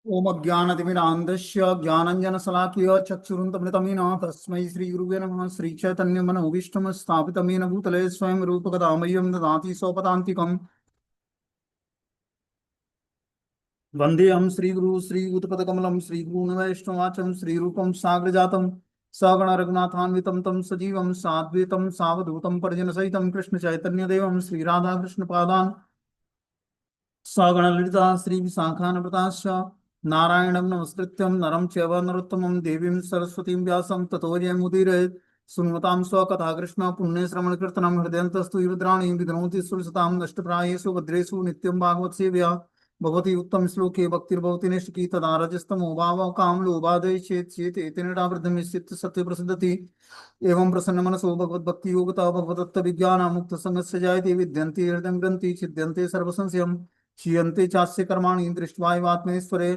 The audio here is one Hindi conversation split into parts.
ओम अज्ञानतिमिरान्धस्य ज्ञानञ्जनशलाकया चक्षुरुन्मिलितं तस्मै श्रीगुरुवे नमः। श्रीचैतन्यमनोभीष्टं स्थापितं येन भूतले स्वयं रूपकदा मह्यं ददाति स्वपदान्तिकम्। वन्देऽहं श्रीगुरु श्रीयुतपदकमलं श्रीगुरून् वैष्णवाचं श्रीरूपं साग्रजातं सगण रघुनाथान्वितं तं सजीवं साद्वैतं सावधूतं परिजनसहितं कृष्णचैतन्यदेवं श्रीराधाकृष्णपादान् सगणललिता श्रीविशाखान्विताश्च नारायणं नमस्कृत्यं नरं चैव नरोत्तमं देवीं सरस्वतीं व्यासं ततो जयमुदीरयेत्। सुन्वतां स्वकथा कृष्ण पुण्यश्रवणकीर्तनं हृदयन्तस्तु रुद्राणि विधनोति सुरसतां नष्टप्रायेषु भद्रेषु नित्यं भागवत सेव्या भगवती उत्तम श्लोके भक्तिर्भवति निष्ठिकी तदा रजस्तमो भावः कामलोभादय चेत् चेत् एतेनेटावृद्धमिष्यत् सत्य प्रसिद्धति। एवं प्रसन्न मनसो भगवद्भक्ति योगता भगवदत्त विज्ञान मुक्त संगस्य जायते विद्यन्ते हृदयं ग्रन्थि छिद्यन्ते सर्वसंशयम् क्षीयन्ते चास्य कर्माणि दृष्ट्वा एवात्मेश्वरे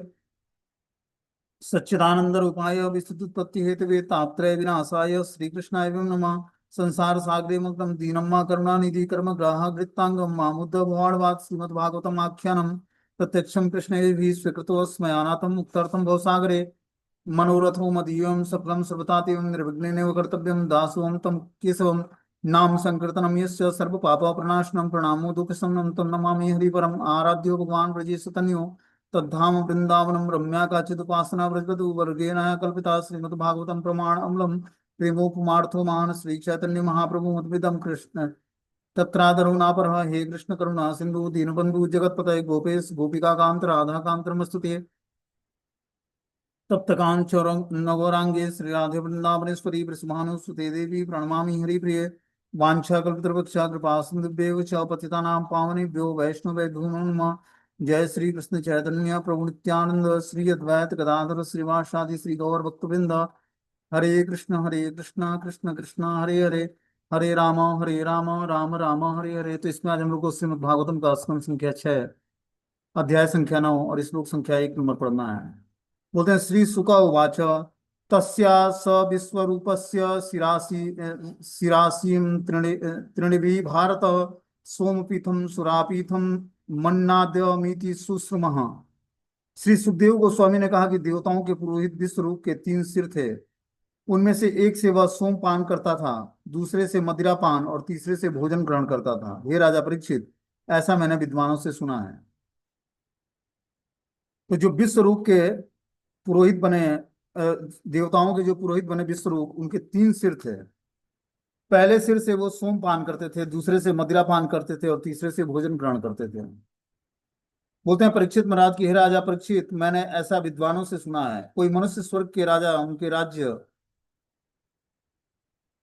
सच्चिदानंद रूपाय विस्तुतोत्पत्ति हेतवे तापत्रय विनाशाय श्रीकृष्णाय वयं नमः। संसार सागरे मग्नं दीनं करुणानिधि कर्म ग्राह वृत्तांगम मामुद्ध भवाडवाद श्रीमद्भागवतम आख्यानम प्रत्यक्षं कृष्णैः स्वीकृतोऽस्मयानाथं मुक्तार्थं भवसागरे मनोरथो मदीयं सफलं सर्वतातिं निर्विघ्नेनैव कर्तव्यं दासोऽहं तं केशवं नाम संकीर्तनं यस्य सर्वपापप्रणाशनं प्रणामो दुःखशमनं तं नमामि हरिपरम्। आराध्यो भगवान् ब्रजेशतन्यो तद्धाम वृंदावनम रम्या काचिदुपासना व्रजवधु वर्गेण कल्पिता श्रीमद्भागवतं प्रमाण अम्लं प्रेमोपमार्थो महान श्री चैतन्य महाप्रभु मद्विदं कृष्ण तत्रादरो नापरः। हे कृष्ण करुणा सिंधु दीनबंधु जगत्पतये गोपेश गोपिका कांत राधा कांत नमस्तुते। तप्त नगौरांगे श्री राधे वृंदावनेश्वरी वृषभानुसुते देवी प्रणमामि हरिप्रिये। वाञ्छाकल्पतरुवक्षा कृपा सिन्धुभ्येव च पतितानां पावनेभ्यो वैष्णवेभ्यो नमो नमः। जय श्री कृष्ण चैतन्य प्रभु नित्यानंद श्री अद्वैत गदाधर श्रीवासादि श्री गौर भक्तवृंद। हरे कृष्ण कृष्ण कृष्ण हरे हरे हरे राम राम राम हरे हरे। तो इसमें आज हम लोग को श्रीमद् भागवतम का स्कंद संख्या 6 अध्याय संख्या 9 और श्लोक संख्या 1 नंबर पढ़ना है। बोलते हैं श्री सुक उवाच तस्या स विश्वरूपस्य शिरासीं तृणिभि भारत सोमपीठम सुरापीठम मन्नाद्यमिति सुश्रुमः। श्री सुखदेव गोस्वामी ने कहा कि देवताओं के पुरोहित विश्वरूप के 3 सिर थे। उनमें से एक से वह सोमपान करता था, दूसरे से मदिरापान और तीसरे से भोजन ग्रहण करता था। हे राजा परीक्षित, ऐसा मैंने विद्वानों से सुना है। तो जो विश्वरूप के पुरोहित बने देवताओं के जो पुरोहित बने विश्वरूप, उनके 3 सिर थे। पहले सिर से वो सोमपान करते थे, दूसरे से मदिरापान करते थे और तीसरे से भोजन ग्रहण करते थे। बोलते हैं परीक्षित महाराज की, हे राजा परीक्षित, मैंने ऐसा विद्वानों से सुना है, कोई मनुष्य स्वर्ग के राजा उनके राज्य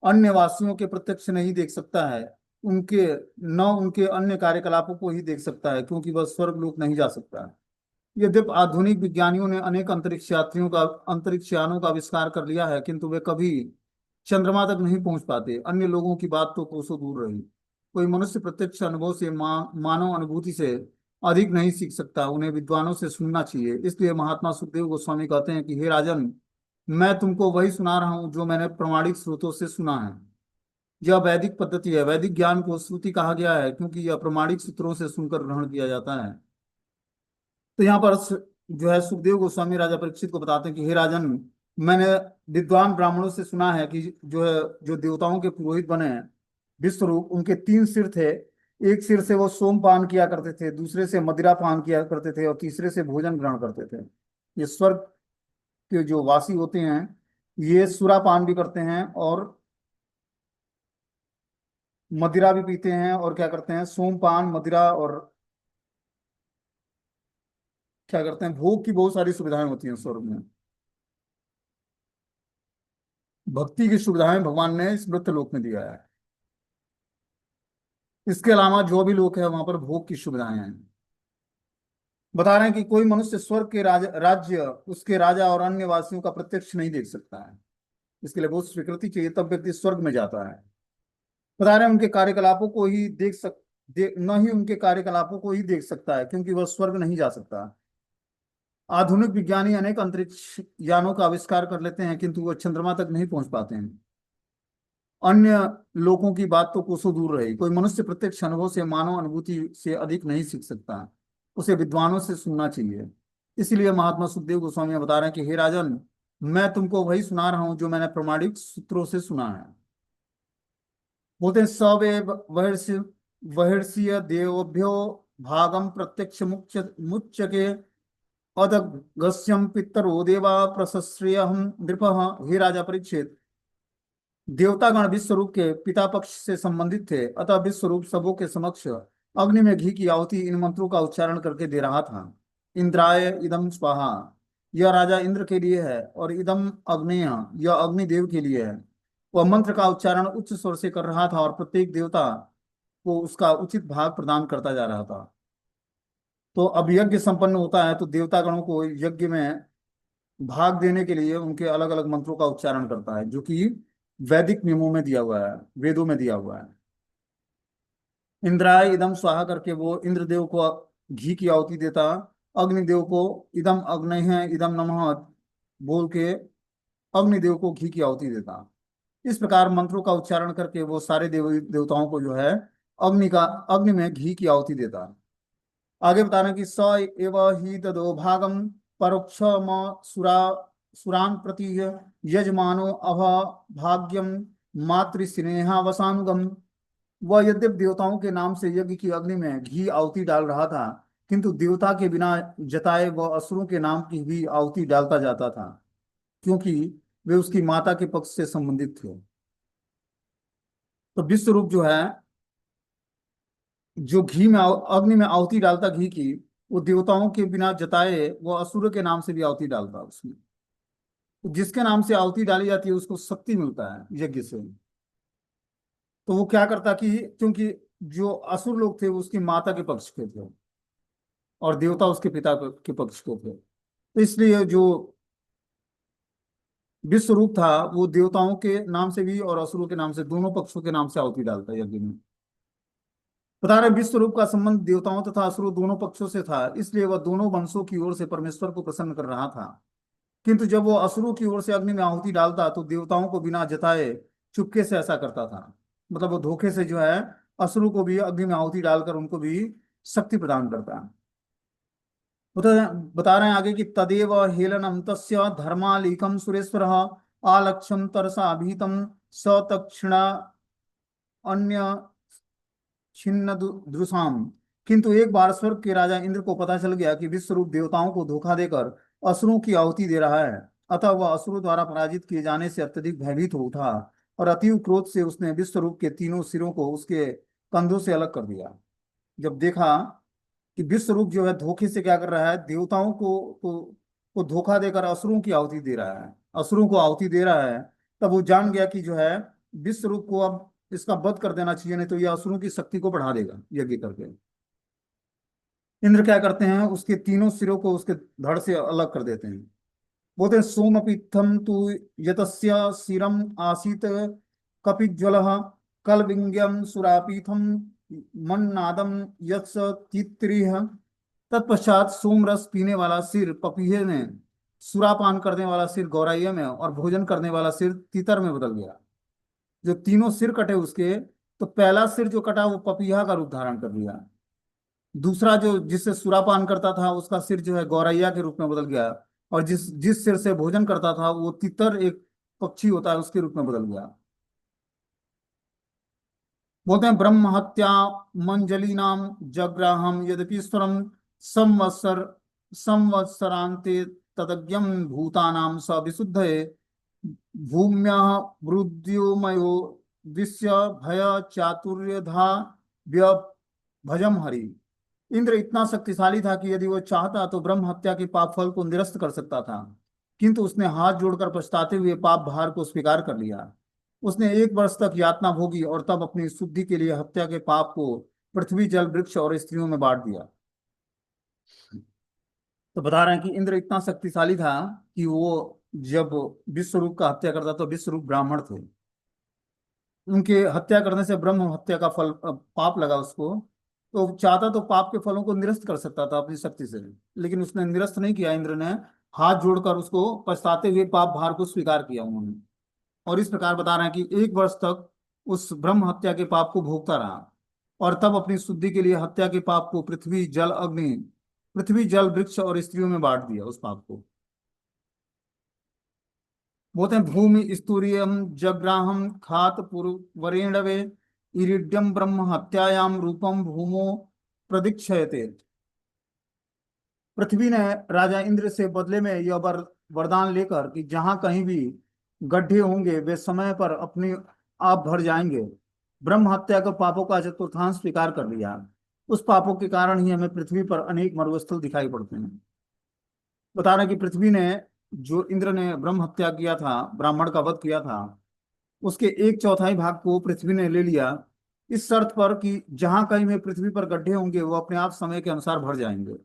अन्य वासियों के प्रत्यक्ष नहीं देख सकता है, उनके न उनके अन्य कार्यकलापों को ही देख सकता है, क्योंकि वह स्वर्ग लोक नहीं जा सकता है। यद्यपि आधुनिक विज्ञानियों ने अनेक अंतरिक्ष यानों का आविष्कार कर लिया है, किंतु वे कभी चंद्रमा तक नहीं पहुंच पाते। अन्य लोगों की बात तो कोसों दूर रही। कोई मनुष्य प्रत्यक्ष अनुभव से मानव अनुभूति से अधिक नहीं सीख सकता, उन्हें विद्वानों से सुनना चाहिए। इसलिए महात्मा सुखदेव गोस्वामी कहते हैं कि हे राजन, मैं तुमको वही सुना रहा हूं जो मैंने प्रमाणिक स्रोतों से सुना है। यह वैदिक पद्धति है। वैदिक ज्ञान को श्रुति कहा गया है, क्योंकि यह प्रमाणिक सूत्रों से सुनकर ग्रहण किया जाता है। तो यहाँ पर जो है सुखदेव गोस्वामी राजा परीक्षित को बताते हैं कि हे राजन, मैंने विद्वान ब्राह्मणों से सुना है कि जो है जो देवताओं के पुरोहित बने हैं विश्वरूप, उनके 3 सिर थे। एक सिर से वो सोमपान किया करते थे, दूसरे से मदिरा पान किया करते थे और तीसरे से भोजन ग्रहण करते थे। ये स्वर्ग के जो वासी होते हैं, ये सुरापान भी करते हैं और मदिरा भी पीते हैं, और क्या करते हैं, सोमपान मदिरा और क्या करते हैं, भोग की बहुत सारी सुविधाएं होती हैं स्वर्ग में। भक्ति की सुविधाएं भगवान ने इस मृत्यु लोक में दिया है। इसके अलावा जो भी लोग है वहां पर भोग की सुविधाएं हैं। बता रहे हैं कि कोई मनुष्य स्वर्ग के राज्य उसके राजा और अन्य वासियों का प्रत्यक्ष नहीं देख सकता है। इसके लिए बहुत स्वीकृति चाहिए, तब व्यक्ति स्वर्ग में जाता है। बता रहे हैं उनके कार्यकलापों को ही न ही उनके कार्यकलापों को ही देख सकता है, क्योंकि वह स्वर्ग नहीं जा सकता। आधुनिक विज्ञानी अनेक अंतरिक्ष यानों का आविष्कार कर लेते हैं, किंतु वह चंद्रमा तक नहीं पहुंच पाते हैं। अन्य लोगों की बात तो कोसों दूर रही। कोई मनुष्य प्रत्यक्ष अनुभव से मानव अनुभूति से अधिक नहीं सीख सकता, उसे विद्वानों से सुनना चाहिए। इसीलिए महात्मा सुखदेव गोस्वामी बता रहे हैं कि हे राजन, मैं तुमको वही सुना रहा हूं जो मैंने प्रमाणिक सूत्रों से सुना है। बोलते हैं सवे बहिर्षि बहिर्षीय देवभ्यो भागम प्रत्यक्ष मुच्य मुच्यके अदगस्यम पितरो देवा प्रशस्त्रिय हम नृपः। हे राजा परीक्षित, देवतागण विश्वरूप के पिता पक्ष से संबंधित थे, अतः विश्वरूप सबों के समक्ष अग्नि में घी की आहुति इन मंत्रों का उच्चारण करके दे रहा था। इंद्राय इदम स्वाहा, यह राजा इंद्र के लिए है, और इदम अग्नेय, यह अग्निदेव के लिए है। वह मंत्र का उच्चारण उच्च स्वर से कर रहा था और प्रत्येक देवता को उसका उचित भाग प्रदान करता जा रहा था। तो अब यज्ञ संपन्न होता है तो देवतागणों को यज्ञ में भाग देने के लिए उनके अलग अलग मंत्रों का उच्चारण करता है, जो कि वैदिक नियमों में दिया हुआ है, वेदों में दिया हुआ है। इंद्राय इदम स्वाहा करके वो इंद्रदेव को घी की आहुति देता, अग्निदेव को इदम अग्नि है इदम नमः बोल के अग्निदेव को घी की आहुति देता। इस प्रकार मंत्रों का उच्चारण करके वो सारे देवताओं को जो है अग्नि में घी की आहुति देता। आगे बता रहे हैं कि स एव ही ददो भागम परोक्ष सुरा सुरान प्रति यजमानो अभ भाग्यम मातृस्नेहावसानुगम। वह यद्यपि देवताओं के नाम से यज्ञ की अग्नि में घी आहुति डाल रहा था, किंतु देवता के बिना जताए वह असुरों के नाम की भी आहुति डालता जाता था, क्योंकि वे उसकी माता के पक्ष से संबंधित थे। तो विश्व रूप जो है, जो घी में अग्नि में आहुति डालता घी की, वो देवताओं के बिना जताए वो असुर के नाम से भी आहुति डालता उसमें। तो जिसके नाम से आहुति डाली जाती है उसको शक्ति मिलता है यज्ञ से। तो वो क्या करता कि क्योंकि जो असुर लोग थे वो उसकी माता के पक्ष के थे और देवता उसके पिता के पक्ष के थे, तो इसलिए जो विश्व रूप था वो देवताओं के नाम से भी और असुरों के नाम से, दोनों पक्षों के नाम से आहुति डालता है यज्ञ में। बता रहे विश्व रूप का संबंध देवताओं तथा असुरों दोनों पक्षों से था, इसलिए वह दोनों वंशों की ओर से परमेश्वर को प्रसन्न कर रहा था। किंतु जब वो असुरों की ओर से अग्नि में आहुति डालता तो देवताओं को बिना जताए चुपके से ऐसा करता था। मतलब वो धोखे से जो है असुरों को भी अग्नि में आहुति डालकर उनको भी शक्ति प्रदान करता है। बता रहे हैं आगे कि तदेव हेलनम तस्य धर्मालीकम सुरेश्वर आलक्ष्यम तरसा भीतम स तक्षिणा अन्य छिन्न द्रुसाम। किंतु एक बार स्वर्ग के राजा इंद्र को पता चल गया कि विश्वरूप देवताओं को धोखा देकर असुरों की आहुति दे रहा है, अतः वह असुरों द्वारा पराजित किए जाने से अत्यधिक भयभीत हो उठा और अतीव क्रोध से उसने विश्वरूप के तीनों सिरों को उसके कंधों से अलग कर दिया। जब देखा कि विश्वरूप जो है धोखे से क्या कर रहा है, देवताओं को धोखा देकर असुरों की आहुति दे रहा है, असुरों को आहुति दे रहा है, तब वो जान गया कि जो है विश्वरूप को अब इसका वध कर देना चाहिए, नहीं तो ये असुरों की शक्ति को बढ़ा देगा यज्ञ करके। इंद्र क्या करते हैं, उसके तीनों सिरों को उसके धड़ से अलग कर देते हैं। बोलते हैं सोमपीथम तु यतस्य शिरम आसीत कपिज्वल कलविंग्यम सुरापीथम मन्नादम यत्स तित्रिह। तत्पश्चात सोमरस पीने वाला सिर पपीहे में, सुरापान करने वाला सिर गौराइया में और भोजन करने वाला सिर तीतर में बदल गया। जो तीनों सिर कटे उसके, तो पहला सिर जो कटा वो पपीहा का रूप धारण कर लिया, दूसरा जो जिससे सुरापान करता था उसका सिर जो है गौरैया के रूप में बदल गया, और जिस जिस सिर से भोजन करता था वो तितर एक पक्षी होता है उसके रूप में बदल गया। बोलते हैं ब्रह्म हत्या मंजली नाम जग्राहम यद्यपि स्वरम संवत्सर संवत्सरांते तदज्ञम भूतानाम स विशुद्ध भूम्या वृद्धिमयो विश्य भय चातुर्यधा भजम हरि। इंद्र इतना शक्तिशाली था कि यदि वो चाहता तो ब्रह्म हत्या के पाप फल को निरस्त कर सकता था, किंतु उसने हाथ जोड़कर पछताते हुए पाप भार को स्वीकार कर लिया। उसने 1 वर्ष तक यातना भोगी और तब अपनी शुद्धि के लिए हत्या के पाप को पृथ्वी जल वृक्ष और स्त्रियों में बांट दिया। तो बता रहे हैं कि इंद्र इतना शक्तिशाली था कि वो जब विश्वरूप का हत्या करता तो विश्वरूप ब्राह्मण थे, उनके हत्या करने से ब्रह्म हत्या का फल पाप लगा उसको, तो चाहता तो पाप के फलों को निरस्त कर सकता था अपनी शक्ति से, लेकिन उसने निरस्त नहीं किया। इंद्र ने हाथ जोड़कर उसको पछताते हुए पाप भार को स्वीकार किया उन्होंने। और इस प्रकार बता रहे हैं कि 1 वर्ष तक उस ब्रह्म हत्या के पाप को भोगता रहा और तब अपनी शुद्धि के लिए हत्या के पाप को पृथ्वी जल अग्नि पृथ्वी जल वृक्ष और स्त्रियों में बांट दिया उस पाप को। बोलते हैं भूमि स्तूरियम जग्राहम खात वरेणवे इरिड्यम ब्रह्म हत्यायाम रूपम भूमो प्रदीक्षयते। पृथ्वी ने राजा इंद्र से बदले में यह वरदान लेकर कि जहां कहीं भी गड्ढे होंगे वे समय पर अपने आप भर जाएंगे, ब्रह्म हत्या के पापों का चतुर्थांश स्वीकार कर लिया। उस पापों के कारण ही हमें पृथ्वी पर अनेक मरुस्थल दिखाई पड़ते हैं। बता रहे कि पृथ्वी ने, जो इंद्र ने ब्रह्म हत्या किया था, ब्राह्मण का वध किया था, उसके एक चौथाई भाग को पृथ्वी ने ले लिया, इस शर्त पर कि जहां कहीं में पृथ्वी पर गड्ढे होंगे वो अपने आप समय के अनुसार भर जाएंगे।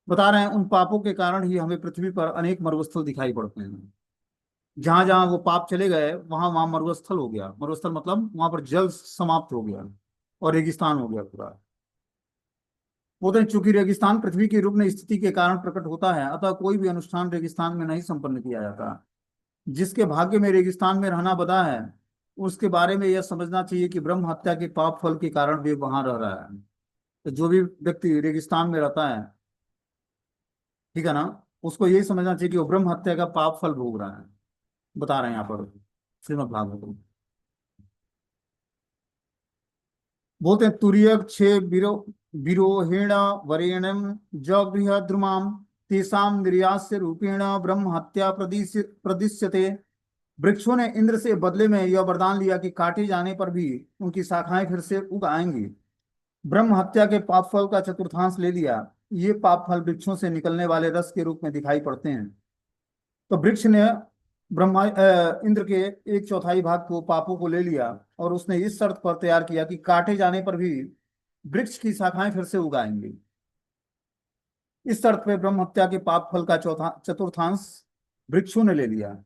बता रहे हैं उन पापों के कारण ही हमें पृथ्वी पर अनेक मरुस्थल दिखाई पड़ते हैं। जहां जहां वो पाप चले गए वहां वहां मरुस्थल हो गया। मरुस्थल मतलब वहां पर जल समाप्त हो गया और रेगिस्तान हो गया पूरा। बोलते हैं चूंकि रेगिस्तान पृथ्वी की रुग्ण स्थिति के कारण प्रकट होता है, अतः कोई भी अनुष्ठान रेगिस्तान में नहीं संपन्न किया जाता। जिसके भाग्य में रेगिस्तान में रहना बदा है, उसके बारे में यह समझना चाहिए कि ब्रह्म हत्या के पाप फल के कारण वे वहां रह रहा है। तो जो भी व्यक्ति रेगिस्तान में रहता है, ठीक है ना, उसको यही समझना चाहिए कि वो ब्रह्म हत्या का पाप फल भोग रहा है। बता रहे हैं यहाँ पर श्रीमद् भागवत। बोलते हैं तुरीय क्षे विरोहेण वरेण्यम जगृह द्रुमाम तेसाम निर्यास्य रूपेण ब्रह्म हत्या प्रदिश्यते। वृक्षों ने इंद्र से बदले में यह वरदान लिया कि काटे जाने पर भी उनकी शाखाएं फिर से उग आएंगी। ब्रह्म हत्या के पाप फल का चतुर्थांश ले लिया। ये पाप फल वृक्षों से निकलने वाले रस के रूप में दिखाई पड़ते हैं। तो वृक्ष ने इंद्र के एक चौथाई भाग को, पापों को ले लिया और उसने इस शर्त पर तैयार किया कि काटे जाने पर भी वृक्ष की शाखाएं फिर से उगाएंगी। इस शर्त पे ब्रह्म हत्या के पाप फल का चतुर्थांश वृक्षों ने ले लिया।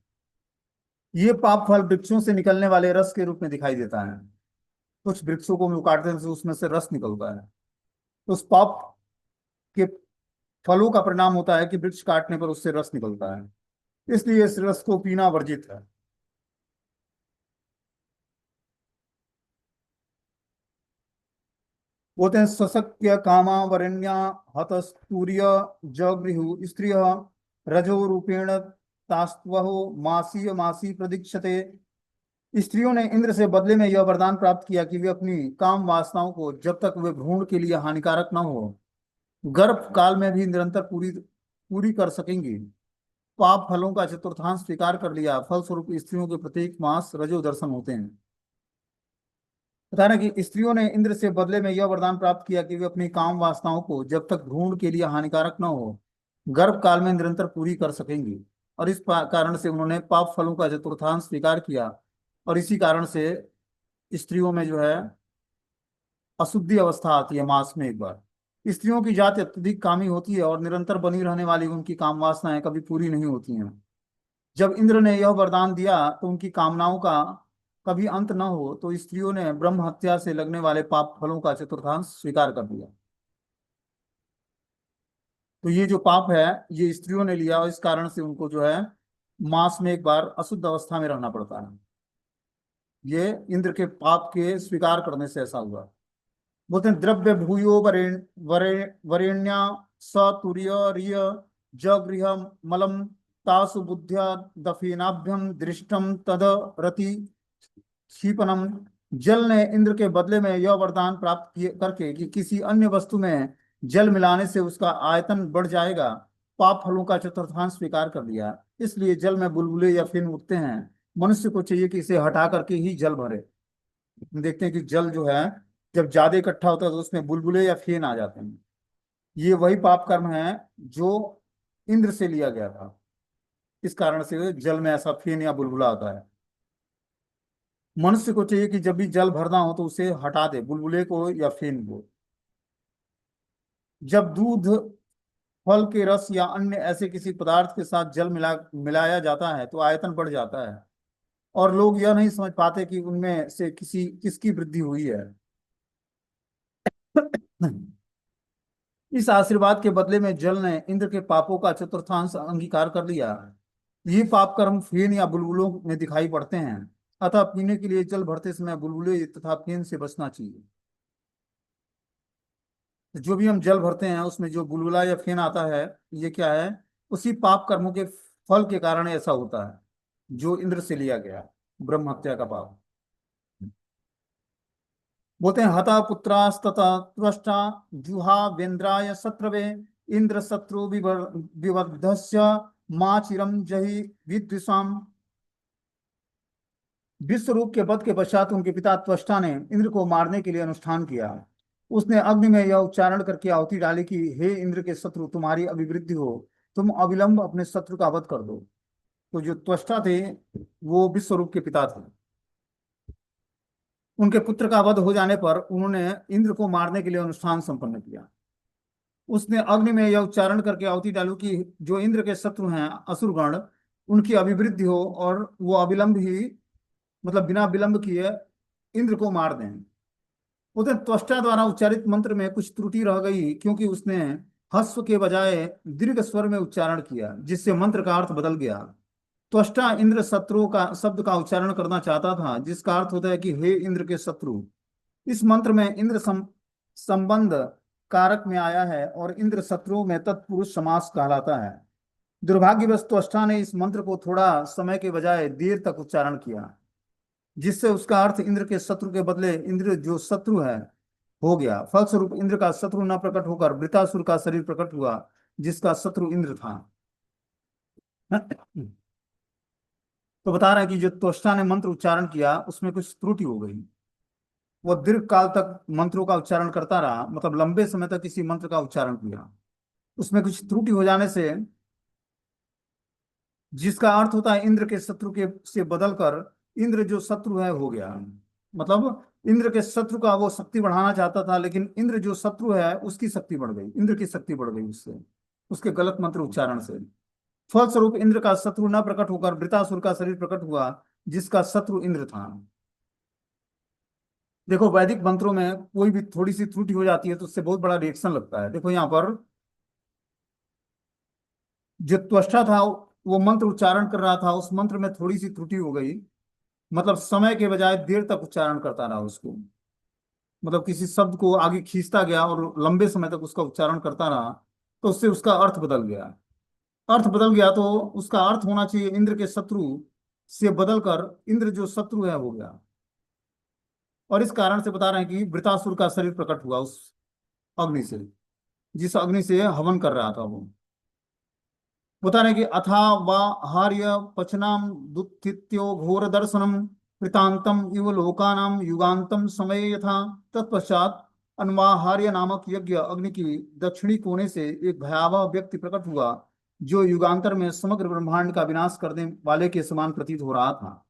ये पाप फल वृक्षों से निकलने वाले रस के रूप में दिखाई देता है। कुछ वृक्षों को हम काटते हैं तो उसमें से रस निकलता है। तो उस पाप के फलों का परिणाम होता है कि वृक्ष काटने पर उससे रस निकलता है, इसलिए इस रस को पीना वर्जित है। बोलते हैं सशक्य कामा वरेण्या हतस्तूर्य जगृहु स्त्रिय रजो रूपेण तास्त्वहो मासी मासी प्रदीक्षते। स्त्रियों ने इंद्र से बदले में यह वरदान प्राप्त किया कि वे अपनी काम वासनाओं को जब तक वे भ्रूण के लिए हानिकारक न हो, गर्भ काल में भी निरंतर पूरी पूरी कर सकेंगी। पाप फलों का चतुर्थांश स्वीकार कर लिया, फलस्वरूप स्त्रियों के प्रत्येक मास रजो दर्शन होते हैं। बता रहे कि स्त्रियों ने इंद्र से बदले में यह वरदान प्राप्त किया कि वे अपनी काम वासनाओं को जब तक भ्रूण के लिए हानिकारक न हो, गर्भ काल में निरंतर पूरी कर सकेंगी। और इस कारण से उन्होंने पाप फलों का चतुर्थांश स्वीकार किया। और इसी कारण से स्त्रियों में जो है अशुद्धि अवस्था आती है मास में एक बार। स्त्रियों की जाति अत्यधिक कामी होती है और निरंतर बनी रहने वाली उनकी काम वासनाएं कभी पूरी नहीं होती हैं। जब इंद्र ने यह वरदान दिया तो उनकी कामनाओं का कभी अंत न हो, तो स्त्रियों ने ब्रह्म हत्या से लगने वाले पाप फलों का चतुर्थांश स्वीकार कर दिया। तो ये जो पाप है ये स्त्रियों ने लिया और इस कारण से उनको जो है मास में एक बार अशुद्ध अवस्था में रहना पड़ता है। ये इंद्र के पाप के स्वीकार करने से ऐसा हुआ। बोलते हैं द्रव्य भूयो वरेण्या सतुर्य रिय जगृह मलम तासु बुद्ध्या दफीनाभ्यम दृष्टम तद रति क्षिपनम। जल ने इंद्र के बदले में यह वरदान प्राप्त किए करके कि किसी अन्य वस्तु में जल मिलाने से उसका आयतन बढ़ जाएगा, पाप फलों का चतुर्थांश स्वीकार कर लिया। इसलिए जल में बुलबुले या फिन उठते हैं। मनुष्य को चाहिए कि इसे हटा करके ही जल भरे। हम देखते हैं कि जल जो है जब ज्यादा इकट्ठा होता है तो उसमें बुलबुले या फेन आ जाते हैं। ये वही पाप कर्म है जो इंद्र से लिया गया था। इस कारण से जल में ऐसा फेन या बुलबुला आता है। मनुष्य को चाहिए कि जब भी जल भरना हो तो उसे हटा दे, बुलबुले को या फेन को। जब दूध, फल के रस या अन्य ऐसे किसी पदार्थ के साथ जल मिलाया जाता है तो आयतन बढ़ जाता है और लोग यह नहीं समझ पाते कि उनमें से किसकी वृद्धि हुई है। इस आशीर्वाद के बदले में जल ने इंद्र के पापों का चतुर्थांश अंगीकार कर लिया। ये पाप कर्म फेन या बुलबुलों में दिखाई पड़ते हैं, अतः पीने के लिए जल भरते समय बुलबुले तथा फेन से बचना चाहिए। तो जो भी हम जल भरते हैं उसमें जो बुलबुला या फेन आता है, ये क्या है? उसी पाप कर्मों के फल के कारण ऐसा होता है, जो इंद्र से लिया गया, ब्रह्म हत्या का पाप। बोलते हैं हता पुत्रास्तता त्वष्टा जुहा वेन्द्राय शत्रवे इंद्र शत्रु विवधस्य माँ चिरम जहि विद्विषाम। विश्व रूप के वध के पश्चात उनके पिता त्वष्टा ने इंद्र को मारने के लिए अनुष्ठान किया। उसने अग्नि में यह उच्चारण करके आहुति डाली कि हे इंद्र के शत्रु, तुम्हारी अभिवृद्धि हो, तुम अविलंब अपने शत्रु का वध कर दो। तो जो त्वष्टा थे वो विश्व रूप के पिता थे। उनके पुत्र का वध हो जाने पर उन्होंने इंद्र को मारने के लिए अनुष्ठान संपन्न किया। उसने अग्नि में यह उच्चारण करके आहुति डाली कि जो इंद्र के शत्रु हैं असुरगण, उनकी अभिवृद्धि हो और वो अविलंब ही, मतलब बिना विलंब किए इंद्र को मार दें। उधर त्वष्टा द्वारा उच्चारित मंत्र में कुछ त्रुटि रह गई, क्योंकि उसने हस्व के बजाय दीर्घ स्वर में उच्चारण किया, जिससे मंत्र का अर्थ बदल गया। त्वष्टा इंद्र शत्रु का शब्द का उच्चारण करना चाहता था, जिसका अर्थ होता है कि हे इंद्र के शत्रु। इस मंत्र में इंद्र संबंध कारक में आया है और इंद्र शत्रु में तत्पुरुष समास कहलाता है। दुर्भाग्यवश त्वष्टा ने इस मंत्र को थोड़ा समय के बजाय देर तक उच्चारण किया, जिससे उसका अर्थ इंद्र के शत्रु के बदले इंद्र जो शत्रु है हो गया। फलस्वरूप इंद्र का शत्रु न प्रकट होकर वृतासुर का शरीर प्रकट हुआ, जिसका शत्रु इंद्र था। तो बता रहे हैं कि जो त्वष्टा ने मंत्र उच्चारण किया उसमें कुछ त्रुटि हो गई। वो दीर्घ काल तक मंत्रों का उच्चारण करता रहा, मतलब लंबे समय तक किसी मंत्र का उच्चारण किया। उसमें कुछ त्रुटि हो जाने से, जिसका अर्थ होता है इंद्र के शत्रु के से बदलकर इंद्र जो शत्रु है हो गया। मतलब इंद्र के शत्रु का वो शक्ति बढ़ाना चाहता था, लेकिन इंद्र जो शत्रु है उसकी शक्ति बढ़ गई, इंद्र की शक्ति बढ़ गई उससे, उसके गलत मंत्र उच्चारण से। फलस्वरूप इंद्र का शत्रु न प्रकट होकर वृतासुर का शरीर प्रकट हुआ, जिसका शत्रु इंद्र था। देखो वैदिक मंत्रों में कोई भी थोड़ी सी त्रुटि हो जाती है तो उससे बहुत बड़ा रिएक्शन लगता है। देखो यहाँ पर जो त्वष्टा था वो मंत्र उच्चारण कर रहा था, उस मंत्र में थोड़ी सी त्रुटि हो गई, मतलब समय के बजाय देर तक उच्चारण करता रहा उसको, मतलब किसी शब्द को आगे खींचता गया और लंबे समय तक उसका उच्चारण करता रहा, तो उससे उसका अर्थ बदल गया। अर्थ बदल गया तो उसका अर्थ होना चाहिए इंद्र के शत्रु से बदलकर इंद्र जो शत्रु है हो गया। और इस कारण से बता रहे हैं कि वृतासुर का शरीर प्रकट हुआ उस अग्नि से, जिस अग्नि से हवन कर रहा था वो। बता रहे हैं कि अथा वा हार्य पचनाम दुत्थित्यो घोर दर्शनम कृतांतम इव लोकानाम युगांतम समय यथा। तत्पश्चात अनवाहार्य नामक यज्ञ अग्नि की दक्षिणी कोने से एक भयावह व्यक्ति प्रकट हुआ, जो युगांतर में समग्र ब्रह्मांड का विनाश करने वाले के समान प्रतीत हो रहा था।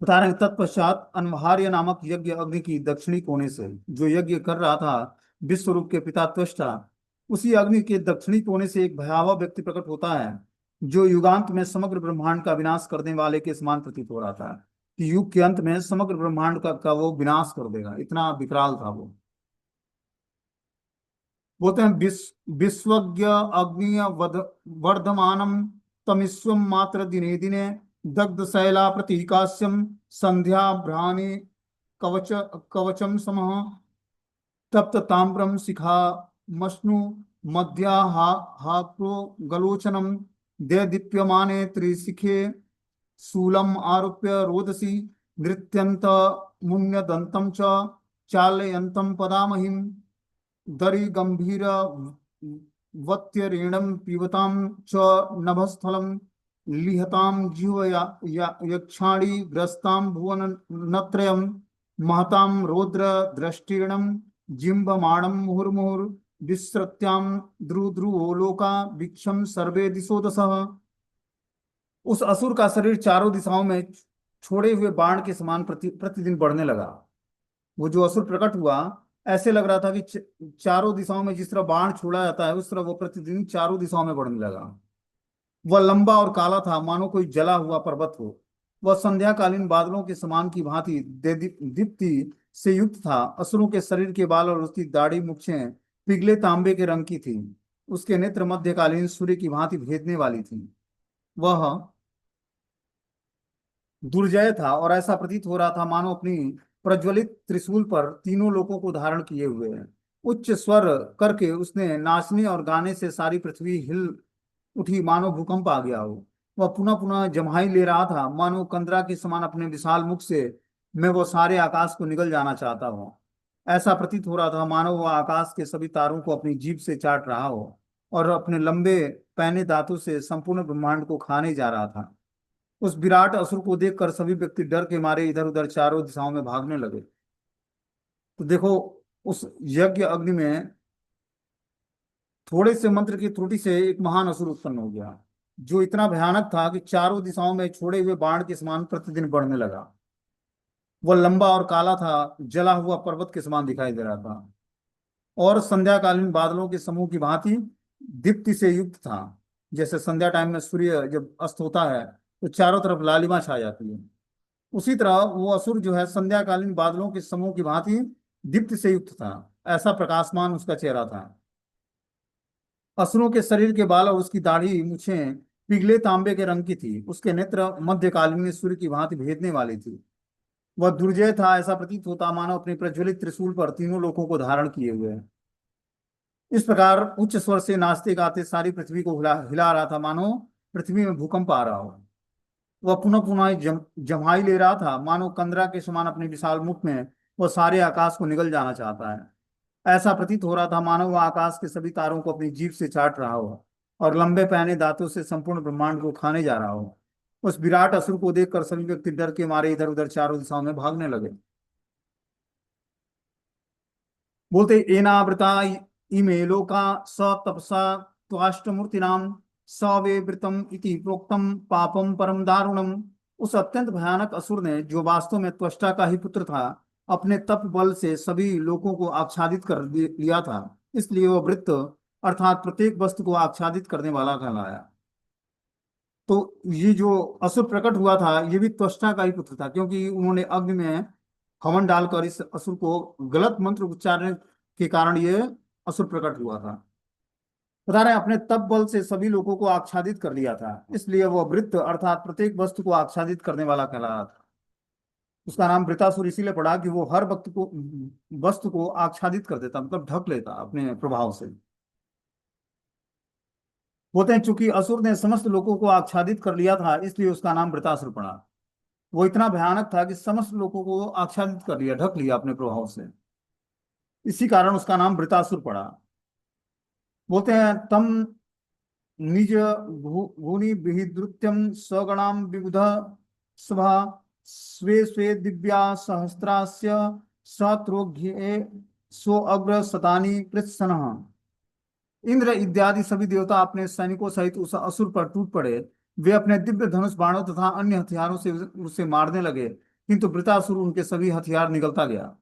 बता रहे हैं तत्पश्चात अनवहार्य नामक यज्ञ अग्नि की दक्षिणी कोने से, जो यज्ञ कर रहा था विश्वरूप के पिता त्वष्टा, उसी अग्नि के दक्षिणी कोने से एक भयावह व्यक्ति प्रकट होता है, जो युगांत में समग्र ब्रह्मांड का विनाश करने वाले के समान प्रतीत हो रहा था, कि युग के अंत में समग्र ब्रह्मांड का वो विनाश कर देगा, इतना विकराल था वो। बोलते हैं विश्वज्ञ अग्नि वर्धमानम तमिस्व मात्र दिने दिने दग्ध शैला प्रतीकास्यम संध्या भ्रानि कवच कवचम समः तप्त ताम्रम शिखा मश्नु मध्या हाप्रो गलोचनम दे दीप्यमाने त्रिशिखे शूलम आरोप्य रोदसी नृत्यंत मुन्यदंतम च चालयंतम पदामहिम दरि गंभीर वत्यरेणम पीबताम च नभस्थलम लिहताम यक्षाणी ग्रस्ताम भुवन नत्रयम महताम रौद्र दृष्टीर्णम जिम्बमाणम मुहुर्मुहुर् विसृत्याम द्रुद्रुवोलोका वीक्षम सर्वे दिशो दशः। उस असुर का शरीर चारों दिशाओं में छोड़े हुए बाण के समान प्रतिदिन बढ़ने लगा। वो जो असुर प्रकट हुआ, ऐसे लग रहा था कि चारों दिशाओं में जिस तरह बाण छोड़ा जाता है उस तरह वो प्रतिदिन चारों दिशाओं में बढ़ने लगा। वह लंबा और काला था, मानो कोई जला हुआ पर्वत हो। वह संध्याकालीन बादलों के समान की भांति दीप्ति से युक्त था। असुरों के शरीर के बाल और उसकी दाढ़ी मुछें पिघले तांबे के रंग की थी। उसके नेत्र मध्यकालीन सूर्य की भांति भेदने वाली थी। वह दुर्जय था और ऐसा प्रतीत हो रहा था मानो अपनी प्रज्वलित त्रिशूल पर तीनों लोकों को धारण किए हुए है। उच्च स्वर करके उसने नाचने और गाने से सारी पृथ्वी हिल उठी, मानो भूकंप आ गया हो। वह पुनः पुनः जम्हाई ले रहा था, मानो कंदरा के समान अपने विशाल मुख से मैं वो सारे आकाश को निगल जाना चाहता हूँ। ऐसा प्रतीत हो रहा था मानो वह आकाश के सभी तारों को अपनी जीभ से चाट रहा हो और अपने लंबे पैने दांतों से संपूर्ण ब्रह्मांड को खाने जा रहा था। उस विराट असुर को देखकर सभी व्यक्ति डर के मारे इधर उधर चारों दिशाओं में भागने लगे। तो देखो, उस यज्ञ अग्नि में थोड़े से मंत्र की त्रुटि से एक महान असुर उत्पन्न हो गया, जो इतना भयानक था कि चारों दिशाओं में छोड़े हुए बाण के समान प्रतिदिन बढ़ने लगा। वह लंबा और काला था, जला हुआ पर्वत के समान दिखाई दे रहा था और संध्याकालीन बादलों के समूह की भांति दीप्ति से युक्त था। जैसे संध्या टाइम में सूर्य जब अस्त होता है तो चारों तरफ लालिमा छा जाती है, उसी तरह वो असुर जो है संध्याकालीन बादलों के समूह की भांति दीप्ति से युक्त था। ऐसा प्रकाशमान उसका चेहरा था। असुरों के शरीर के बाल और उसकी दाढ़ी मूछें पिघले तांबे के रंग की थी। उसके नेत्र मध्यकालीन में सूर्य की भांति भेदने वाली थी। वह दुर्जय था, ऐसा प्रतीत होता मानो अपने प्रज्वलित त्रिशूल पर तीनों लोकों को धारण किए हुए है। इस प्रकार उच्च स्वर से नाचते गाते सारी पृथ्वी को हिला हिला रहा था, मानो पृथ्वी में भूकंप आ रहा हो। वह पुनः पुनः जम्हाई ले रहा था, मानो कंदरा के समान अपने विशाल मुख में वह सारे आकाश को निगल जाना चाहता है। ऐसा प्रतीत हो रहा था मानो वह आकाश के सभी तारों को अपनी जीभ से चाट रहा हो और लंबे पैने दांतों से संपूर्ण ब्रह्मांड को खाने जा रहा हो। उस विराट असुर को देखकर सभी व्यक्ति डर के मारे इधर उधर चारों दिशाओं में भागने लगे। बोलते, एनावृता इमे लोका स तपसा त्वाष्टमूर्तिनाम स वे वृतम इति प्रोक्तम पापम परम दारुणम। उस अत्यंत भयानक असुर ने, जो वास्तव में त्वष्टा का ही पुत्र था, अपने तप बल से सभी लोगों को आच्छादित कर लिया था, इसलिए वह वृत्त अर्थात प्रत्येक वस्तु को आच्छादित करने वाला कहलाया। तो ये जो असुर प्रकट हुआ था ये भी त्वष्टा का ही पुत्र था, क्योंकि उन्होंने अग्नि में हवन डालकर इस असुर को गलत मंत्र उच्चारण के कारण ये असुर प्रकट हुआ था। बता रहे हैं, अपने तप बल से सभी लोगों को आच्छादित कर लिया था, इसलिए वह वृत्त अर्थात प्रत्येक वस्तु को आच्छादित करने वाला कहलाया था। उसका नाम वृतासुर इसीलिए पड़ा कि वो हर वस्तु को आच्छादित कर देता, मतलब ढक लेता अपने प्रभाव से। बोलते हैं चूंकि असुर ने समस्त लोगों को आच्छादित कर लिया था, इसलिए उसका नाम वृतासुर पड़ा। वो इतना भयानक था कि समस्त लोगों को आच्छादित कर लिया, ढक लिया अपने प्रभाव से, इसी कारण उसका नाम वृतासुर पड़ा। बोलते हैं तम निज भूनि विहिद्रुत्यम स्वगणाम विबुध सभा स्वे स्वे दिव्या सहस्रास्य शत्रुघ्ये सो अग्र शतानि कृत्सनः। इंद्र इत्यादि सभी देवता अपने सैनिकों सहित उस असुर पर टूट पड़े। वे अपने दिव्य धनुष बाणों तथा अन्य हथियारों से उसे मारने लगे, किंतु वृतासुर उनके सभी हथियार निगलता गया।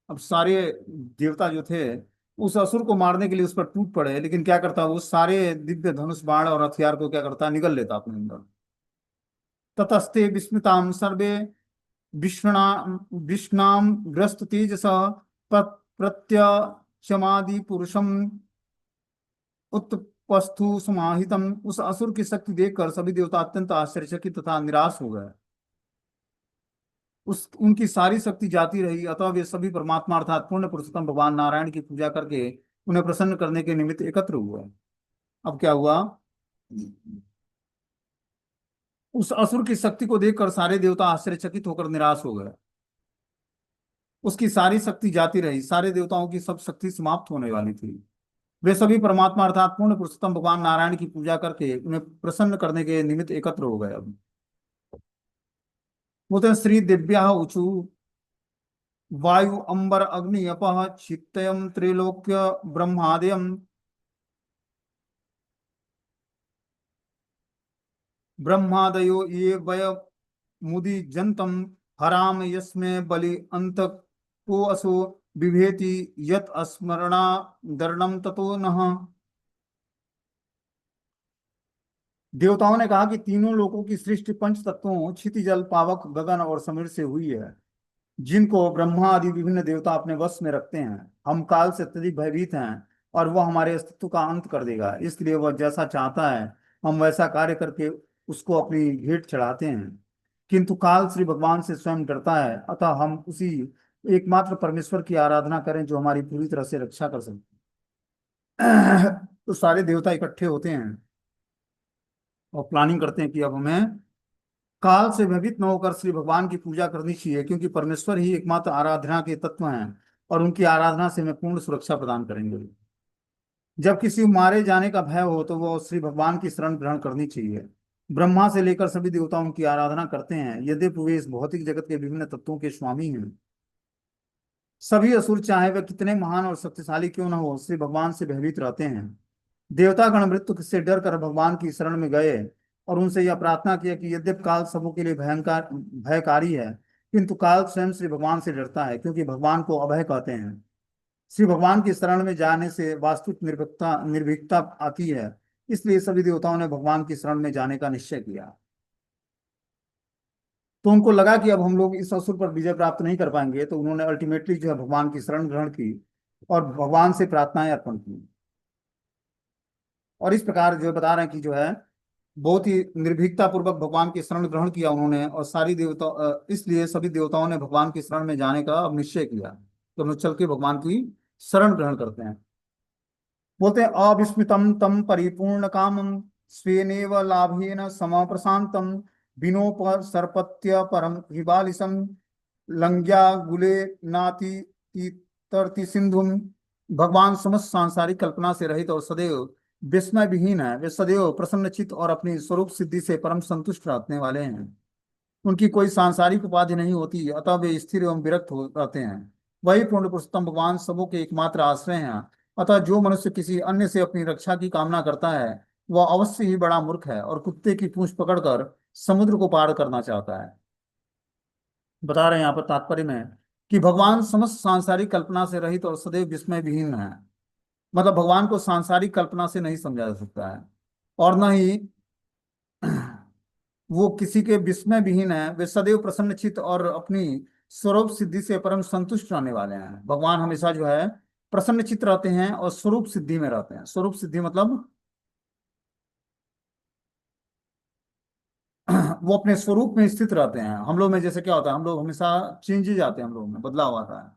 अब सारे देवता जो थे उस असुर को मारने के लिए उस पर टूट पड़े, लेकिन क्या करता, वो सारे दिव्य धनुष बाण और हथियार को क्या करता, निगल लेता अपने अंदर। ततस्ते विस्मिताम सर्वे विष्णा विष्णाम ग्रस्त तेजस प्रत्यक्षमादि पुरुषम उत्पस्थु समाहितम। उस असुर की शक्ति देखकर सभी देवता अत्यंत आश्चर्यचकित तथा निराश हो गए। उस उनकी सारी शक्ति जाती रही, अतः वे सभी परमात्मा अर्थात पूर्ण पुरुषोत्तम भगवान नारायण की पूजा करके उन्हें प्रसन्न करने के निमित्त एकत्र हुए। अब क्या हुआ, उस असुर की शक्ति को देखकर सारे देवता आश्चर्यचकित होकर निराश हो गए। उसकी सारी शक्ति जाती रही, सारे देवताओं की सब शक्ति समाप्त होने वाली थी। वे सभी परमात्मा अर्थात पूर्ण पुरुषोत्तम भगवान नारायण की पूजा करके उन्हें प्रसन्न करने के निमित्त एकत्र हो गए। अब बोलते हैं श्री दिव्या ऊचु वायु अंबर अग्नि अपह चित्तयम त्रैलोक्य ब्रह्मादयम ब्रह्मादयो ये वय मुदि जंतम हराम यस्मे बलि अंत को असो विभेति यत स्मरणा दर्णम ततो नः। देवताओं ने कहा कि तीनों लोकों की सृष्टि पंच तत्वों क्षितिजल पावक गगन और समीर से हुई है, जिनको ब्रह्मा आदि विभिन्न देवता अपने वश में रखते हैं। हम काल से अत्यधिक भयभीत हैं और वह हमारे अस्तित्व का अंत कर देगा, इसलिए वह जैसा चाहता है हम वैसा कार्य करके उसको अपनी भेंट चढ़ाते हैं। किंतु काल श्री भगवान से स्वयं डरता है, अतः हम एकमात्र परमेश्वर की आराधना करें जो हमारी पूरी तरह से रक्षा कर सकते। तो सारे देवता इकट्ठे होते हैं और प्लानिंग करते हैं कि अब हमें काल से भयभीत न होकर श्री भगवान की पूजा करनी चाहिए, क्योंकि परमेश्वर ही एकमात्र आराधना के तत्व हैं और उनकी आराधना से हमें पूर्ण सुरक्षा प्रदान करेंगे। जब किसी को मारे जाने का भय हो तो वो श्री भगवान की शरण ग्रहण करनी चाहिए। ब्रह्मा से लेकर सभी देवताओं की आराधना करते हैं, यद्यपि वे इस भौतिक जगत के विभिन्न तत्वों के स्वामी हैं। सभी असुर चाहे वे कितने महान और शक्तिशाली क्यों न हो, श्री भगवान से भयभीत रहते हैं। देवतागण मृत्यु से डर कर भगवान की शरण में गए और उनसे यह प्रार्थना किया कि यद्यपि काल सबों के लिए भयंकर भयकारी है, किंतु काल स्वयं श्री भगवान से डरता है, क्योंकि भगवान को अभय कहते हैं। श्री भगवान की शरण में जाने से वास्तविक निर्भीकता आती है। इसलिए सभी देवताओं ने भगवान की शरण में जाने का निश्चय किया। तो उनको लगा कि अब हम लोग इस असुर पर विजय प्राप्त नहीं कर पाएंगे, तो उन्होंने अल्टीमेटली जो है भगवान की शरण ग्रहण की और भगवान से प्रार्थनाएं अर्पण की। और इस प्रकार जो बता रहे हैं कि जो है बहुत ही निर्भीकता पूर्वक भगवान की शरण ग्रहण किया उन्होंने, और सारी देवता इसलिए सभी देवताओं ने भगवान की शरण में जाने का अब निश्चय किया, तो हम लोग चल के भगवान की शरण ग्रहण करते हैं। बोलते हैं अविस्मितम तम परिपूर्ण कामम स्वेनेव लाभेन सम प्रशांतम विनोप सर्पत्य परम हिबालिसम लंग्या गुले नाति तरति सिंधुम। भगवान समस्त सांसारिक कल्पना से रहित और सदैव विस्मय विहीन है। वे सदैव प्रसन्नचित और अपनी स्वरूप सिद्धि से परम संतुष्ट रहने वाले हैं। उनकी कोई सांसारिक उपाधि नहीं होती, अतः वे स्थिर एवं विरक्त हो रहते हैं। वही पूर्ण पुरुषोत्तम भगवान सबों के एकमात्र आश्रय हैं। अतः जो मनुष्य किसी अन्य से अपनी रक्षा की कामना करता है वह अवश्य ही बड़ा मूर्ख है और कुत्ते की पूंछ पकड़कर समुद्र को पार करना चाहता है। बता रहे हैं यहाँ पर तात्पर्य में कि भगवान समस्त सांसारिक कल्पना से रहित और सदैव विस्मय विहीन है। मतलब भगवान को सांसारिक कल्पना से नहीं समझा जा सकता है, और न ही वो किसी के विस्मय विहीन है। वे सदैव प्रसन्नचित्त और अपनी स्वरूप सिद्धि से परम संतुष्ट रहने वाले हैं। भगवान हमेशा जो है प्रसन्नचित्त रहते हैं और स्वरूप सिद्धि में रहते हैं। स्वरूप सिद्धि मतलब वो अपने स्वरूप में स्थित रहते हैं। हम लोग में जैसे क्या होता है, हम लोग हमेशा चेंजेज आते हैं, हम लोग में बदलाव आता है,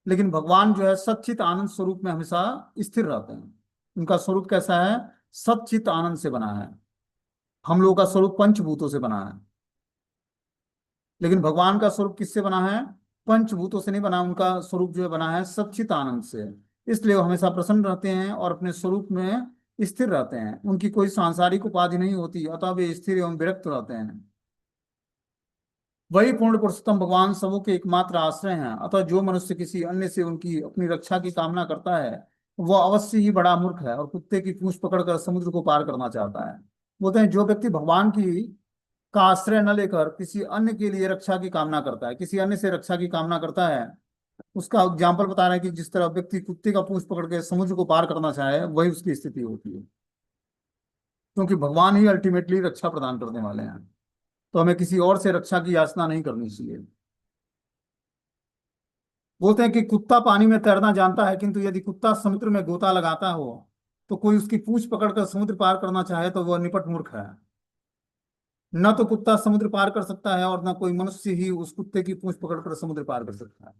लेकिन भगवान जो है सच्चित आनंद स्वरूप में हमेशा स्थिर रहते हैं। उनका स्वरूप कैसा है? सच्चित आनंद से बना है। हम लोगों का स्वरूप पंचभूतों से बना है, लेकिन भगवान का स्वरूप किससे बना है? पंचभूतों से नहीं बना। उनका स्वरूप जो है बना है सच्चित आनंद से। इसलिए वो हमेशा प्रसन्न रहते हैं और अपने स्वरूप में स्थिर रहते हैं। उनकी कोई सांसारिक उपाधि नहीं होती, अतः वे स्थिर एवं विरक्त रहते हैं। वही पूर्ण पुरुषोत्तम भगवान सबों के एकमात्र आश्रय हैं। अतः जो मनुष्य किसी अन्य से उनकी अपनी रक्षा की कामना करता है वह अवश्य ही बड़ा मूर्ख है और कुत्ते की पूंछ पकड़कर समुद्र को पार करना चाहता है। बोलते हैं जो व्यक्ति भगवान की का आश्रय न लेकर किसी अन्य के लिए रक्षा की कामना करता है, किसी अन्य से रक्षा की कामना करता है, उसका एग्जाम्पल बता रहे हैं कि जिस तरह व्यक्ति कुत्ते का पूंछ पकड़ के समुद्र को पार करना चाहे वही उसकी स्थिति होती है, क्योंकि भगवान ही अल्टीमेटली रक्षा प्रदान करने वाले हैं। तो हमें किसी और से रक्षा की याचना नहीं करनी चाहिए। बोलते हैं कि कुत्ता पानी में तैरना जानता है, किंतु यदि कुत्ता समुद्र में गोता लगाता हो तो कोई उसकी पूंछ पकड़कर समुद्र पार करना चाहे तो वह निपट मूर्ख है। न तो कुत्ता समुद्र पार कर सकता है और न कोई मनुष्य ही उस कुत्ते की पूंछ पकड़कर समुद्र पार कर सकता है।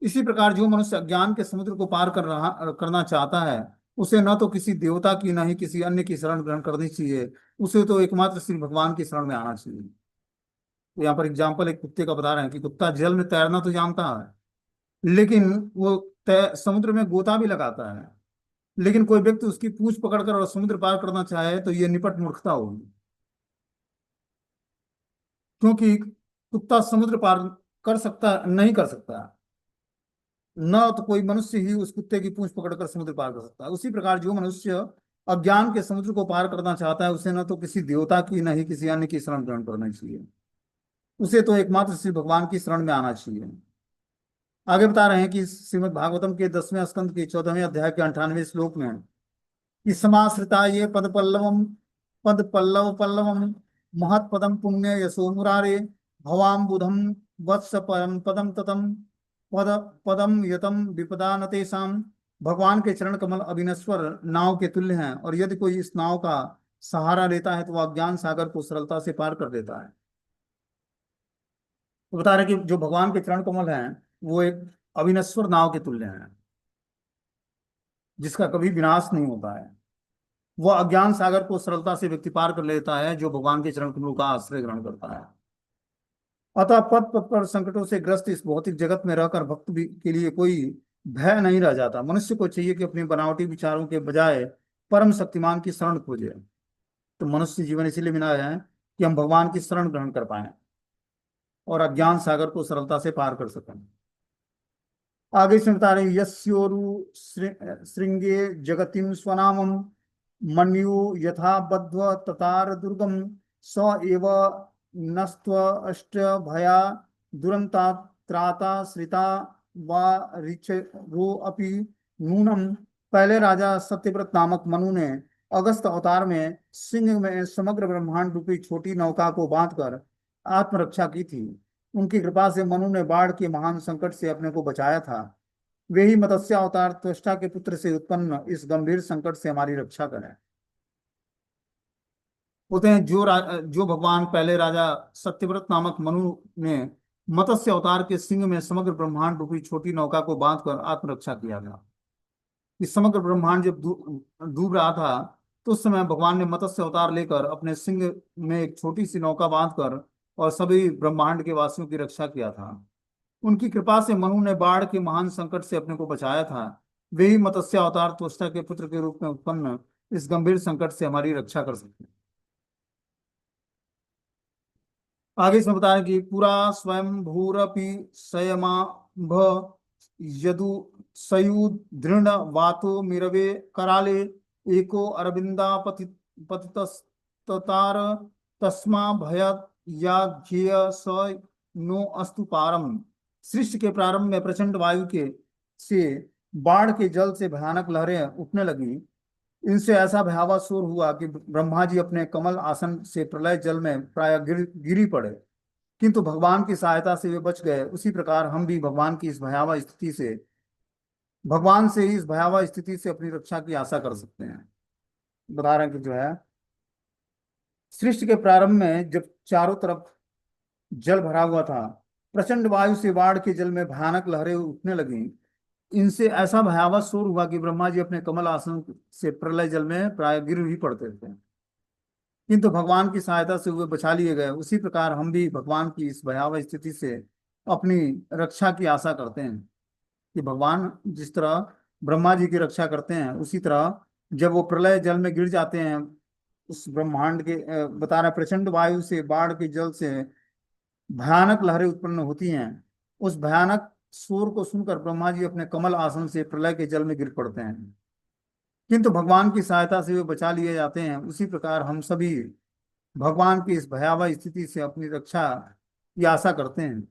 इसी प्रकार जो मनुष्य अज्ञान के समुद्र को पार करना चाहता है उसे न तो किसी देवता की न ही किसी अन्य की शरण ग्रहण करनी चाहिए, उसे तो एकमात्र श्री भगवान की शरण में आना चाहिए। तो यहाँ पर एग्जाम्पल एक कुत्ते का बता रहे हैं कि कुत्ता जल में तैरना तो जानता है, लेकिन वो समुद्र में गोता भी लगाता है। लेकिन कोई व्यक्ति उसकी पूंछ पकड़कर और समुद्र पार करना चाहे तो ये निपट मूर्खता होगी, क्योंकि कुत्ता समुद्र पार कर सकता नहीं कर सकता, न तो कोई मनुष्य ही उस कुत्ते की पूंछ पकड़कर समुद्र पार कर सकता है। उसी प्रकार जो मनुष्य अज्ञान के समुद्र को पार करना चाहता है उसे न तो किसी देवता की न ही किसी अन्य की शरण ग्रहण करना चाहिए, उसे तो एकमात्र श्री भगवान की शरण में आना चाहिए। आगे बता रहे हैं कि श्रीमद् भागवतम के 10वें स्कंद के 14वें अध्याय के 98वें श्लोक में कि समाश्रिता ये पद पल्लव पल्लवम महत पदम पुण्य यशो मुरारे भवाम बुधम वत्स परम पदम ततम पद पदम यतम विपदा न तेषाम। भगवान के चरण कमल अविनश्वर नाव के तुल्य हैं, और यदि कोई इस नाव का सहारा लेता है तो वह अज्ञान सागर को सरलता से पार कर देता है। तो बता रहे कि जो भगवान के चरण कमल हैं वो एक अविनश्वर नाव के तुल्य है, जिसका कभी विनाश नहीं होता है। वह अज्ञान सागर को सरलता से व्यक्ति पार कर लेता है जो भगवान के चरण कमलों का आश्रय ग्रहण करता है। अतः पद पद पर संकटों से ग्रस्त इस भौतिक जगत में रहकर भक्त भी के लिए कोई भय नहीं रह जाता। मनुष्य को चाहिए कि अपने बनावटी विचारों के बजाय परम शक्तिमान की शरण खोजे। तो मनुष्य जीवन इसीलिए मिला है कि हम भगवान की शरण ग्रहण कर पाए और अज्ञान सागर को सरलता से पार कर सकें। आगे से बता रहे हैं, यस्योरु श्रृंगे जगतिम स्वनामम मन्यु यथा बद्ध्व ततार दुर्गम स एव नस्त्व अष्ट भया दुरंता त्राता श्रिता वा रिच रो अपि नूनम। पहले राजा सत्यव्रत नामक मनु ने अगस्त अवतार में सिंह में समग्र ब्रह्मांड रूपी छोटी नौका को बांधकर आत्मरक्षा की थी। उनकी कृपा से मनु ने बाढ़ के महान संकट से अपने को बचाया था। वे ही मत्स्य अवतार त्वष्टा के पुत्र से उत्पन्न इस गंभीर संकट से हमारी रक्षा करें। होते हैं जो भगवान पहले राजा सत्यव्रत नामक मनु ने मत्स्य अवतार के सिंह में समग्र ब्रह्मांड रूपी छोटी नौका को बांधकर आत्मरक्षा किया था। इस समग्र ब्रह्मांड जब डूब रहा था तो उस समय भगवान ने मत्स्य अवतार लेकर अपने सिंह में एक छोटी सी नौका बांधकर और सभी ब्रह्मांड के वासियों की रक्षा किया था। उनकी कृपा से मनु ने बाढ़ के महान संकट से अपने को बचाया था। वे ही मत्स्य अवतार त्वष्टा के पुत्र के रूप में उत्पन्न इस गंभीर संकट से हमारी रक्षा कर सकते हैं। आगे इसमें बता रहे कि पुरा स्वयं भूरपि संयमा भ यदु सयु दृढ़ वातो मिरवे कराले एको अरविंदा पतितस्तार तस्मा भयत या घेय स नो अस्तु पारम। सृष्टि के प्रारंभ में प्रचंड वायु के से बाढ़ के जल से भयानक लहरें उठने लगी। इनसे ऐसा भयावह शोर हुआ कि ब्रह्मा जी अपने कमल आसन से प्रलय जल में प्राय गिरी पड़े, किंतु भगवान की सहायता से वे बच गए। उसी प्रकार हम भी भगवान से ही इस भयावह स्थिति से अपनी रक्षा की आशा कर सकते हैं। बता रहे हैं कि जो है सृष्टि के प्रारंभ में जब चारों तरफ जल भरा हुआ था, प्रचंड वायु से बाढ़ के जल में भयानक लहरें उठने लगी। इनसे ऐसा भयावह शोर हुआ कि ब्रह्मा जी अपने कमल आसन से प्रलय जल में प्राय गिर ही पड़ते थे, किंतु भगवान की सहायता से वे बचा लिए गए। उसी प्रकार हम भी भगवान की इस भयावह स्थिति से अपनी रक्षा की आशा करते हैं कि भगवान जिस तरह ब्रह्मा जी की रक्षा करते हैं, उसी तरह जब वो प्रलय जल में गिर जाते हैं, उस ब्रह्मांड के बता रहे प्रचंड वायु से बाढ़ के जल से भयानक लहरें उत्पन्न होती हैं। उस भयानक शोर को सुनकर ब्रह्मा जी अपने कमल आसन से प्रलय के जल में गिर पड़ते हैं, किंतु भगवान की सहायता से वे बचा लिए जाते हैं। उसी प्रकार हम सभी भगवान की इस भयावह स्थिति से अपनी रक्षा की आशा करते हैं।